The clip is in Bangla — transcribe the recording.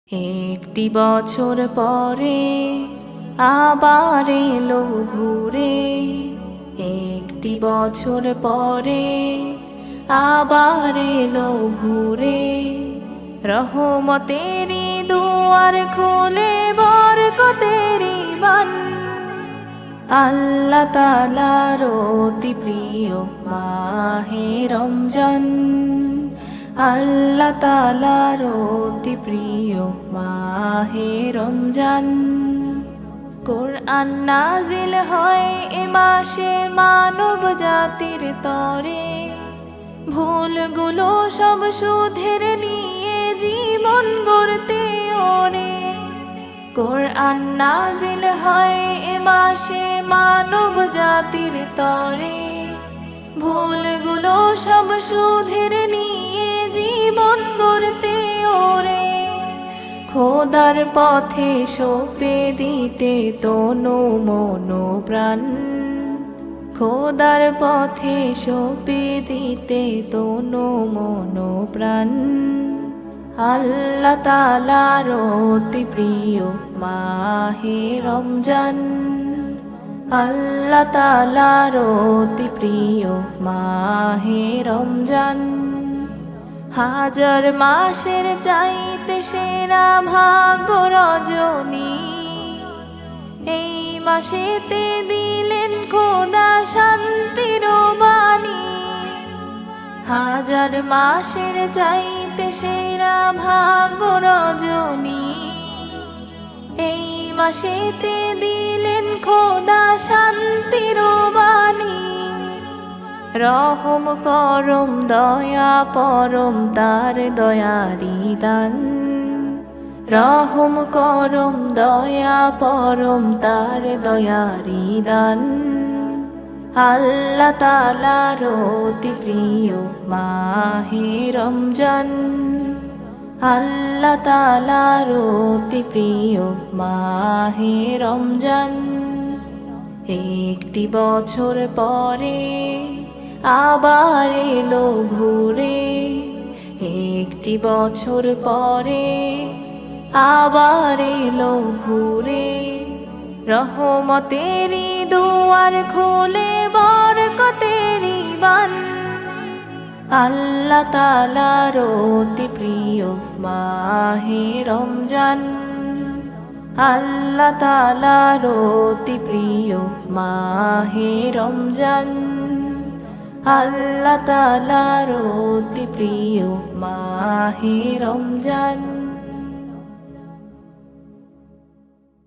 একটি বছর পরে আবার এলো ঘুরে, একটি বছর পরে আবার এলো ঘুরে। রহমতেরি দুয়ার খোলে বরকতেরি বান, আল্লাহ তাআলার অতি প্রিয় মাহে রমজান, আল্লাহ তাআলার অতি প্রিয় মাহে রমজান। কোরআন নাজিল হয় এ মাসে মানব জাতির তরে, ভুলগুলো সব শুধরে নিয়ে জীবন গড়তে ওরে। কোরআন নাজিল হয় এ মাসে মানব জাতির তরে, ভুলগুলো সব শুধরে নিয়ে জীবন গড়তে ওরে। খোদার পথে সঁপে দিতে তনু মন প্রাণ, খোদার পথে সঁপে দিতে তনু মন প্রাণ। আল্লাহ তাআলার অতি প্রিয় মাহে রমজান, আল্লাহ তাআলার অতি প্রিয় মাহে রমজান। হাজার মাসের চাইতে সেরা ভাগ্য রজনী, এই মাসেতে দিলেন খোদা শান্তির বাণী। হাজার মাসের চাইতে সেরা ভাগ্য রজনী, এই মাসেতে দিলেন খোদা শান্তির বাণী। রহম করম দয়া পরম তার দয়ারি দান, রহম করম দয়া পরম তার দয়ারি দান। আল্লাহ তাআলার অতি প্রিয় মাহে রমজান, আল্লাহ তাআলার অতি প্রিয় মাহে রমজান। একটি বছর পরে আবার এলো ঘুরে, একটি বছর পরে আবার এলো ঘুরে। রহমতেরি দুয়ার খোলে বরকতেরি বান, আল্লাহ তাআলার অতি প্রিয় মাহে রমজান, আল্লাহ তাআলার অতি প্রিয় মাহে রমজান, আল্লাহ তাআলার অতি প্রিয় মাহে রমজান।